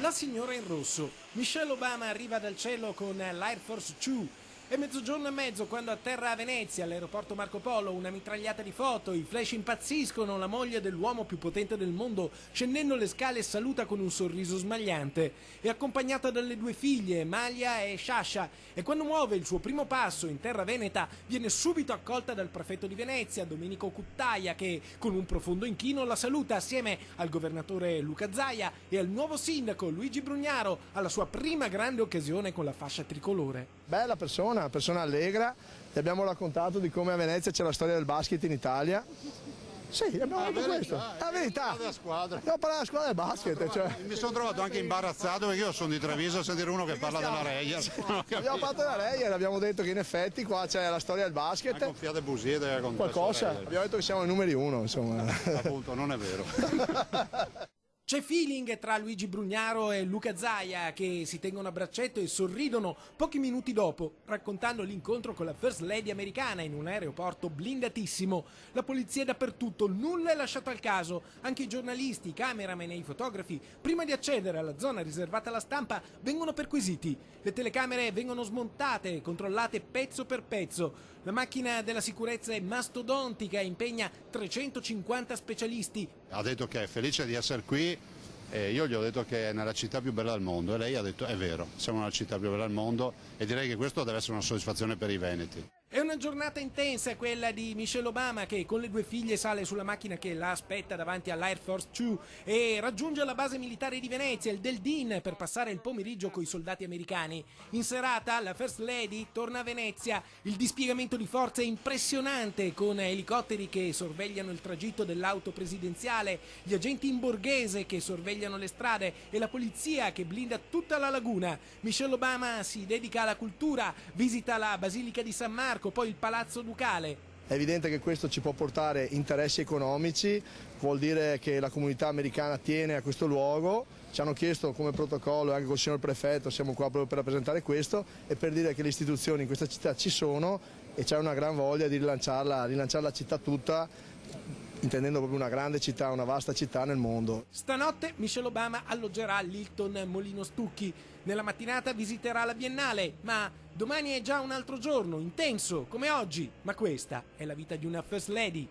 La signora in rosso. Michelle Obama arriva dal cielo con l'Air Force 2. È mezzogiorno e mezzo quando atterra a Venezia, all'aeroporto Marco Polo, una mitragliata di foto, i flash impazziscono, la moglie dell'uomo più potente del mondo, scendendo le scale saluta con un sorriso smagliante. È accompagnata dalle due figlie, Malia e Sciascia, e quando muove il suo primo passo in terra veneta viene subito accolta dal prefetto di Venezia, Domenico Cuttaia, che con un profondo inchino la saluta assieme al governatore Luca Zaia e al nuovo sindaco Luigi Brugnaro, alla sua prima grande occasione con la fascia tricolore. Bella persona, una persona allegra, gli abbiamo raccontato di come a Venezia c'è la storia del basket in Italia. Sì, abbiamo detto questo. È la verità. Abbiamo parlato della squadra del basket. Cioè. Mi sono trovato anche imbarazzato perché io sono di Treviso a sentire uno che parla della Reia. Abbiamo parlato della Reia e abbiamo detto che in effetti qua c'è la storia del basket. Ha gonfiato busie, qualcosa. Abbiamo detto che siamo i numeri uno, insomma. Appunto, non è vero. C'è feeling tra Luigi Brugnaro e Luca Zaia che si tengono a braccetto e sorridono pochi minuti dopo, raccontando l'incontro con la First Lady americana in un aeroporto blindatissimo. La polizia è dappertutto, nulla è lasciato al caso. Anche i giornalisti, i cameraman e i fotografi, prima di accedere alla zona riservata alla stampa, vengono perquisiti. Le telecamere vengono smontate e controllate pezzo per pezzo. La macchina della sicurezza è mastodontica e impegna 350 specialisti. Ha detto che è felice di essere qui e io gli ho detto che è nella città più bella del mondo e lei ha detto è vero, siamo nella città più bella del mondo e direi che questo deve essere una soddisfazione per i veneti. È una giornata intensa quella di Michelle Obama che con le due figlie sale sulla macchina che la aspetta davanti all'Air Force 2 e raggiunge la base militare di Venezia, il Del Din, per passare il pomeriggio con i soldati americani. In serata la First Lady torna a Venezia, il dispiegamento di forze è impressionante con elicotteri che sorvegliano il tragitto dell'auto presidenziale, gli agenti in borghese che sorvegliano le strade e la polizia che blinda tutta la laguna. Michelle Obama si dedica alla cultura, visita la Basilica di San Marco, poi il Palazzo Ducale. È evidente che questo ci può portare interessi economici, vuol dire che la comunità americana tiene a questo luogo, ci hanno chiesto come protocollo, anche col signor prefetto, siamo qua proprio per rappresentare questo e per dire che le istituzioni in questa città ci sono e c'è una gran voglia di rilanciare la città tutta, intendendo proprio una grande città, una vasta città nel mondo. Stanotte Michelle Obama alloggerà all'Hilton Molino Stucchi. Nella mattinata visiterà la Biennale, ma domani è già un altro giorno, intenso, come oggi. Ma questa è la vita di una First Lady.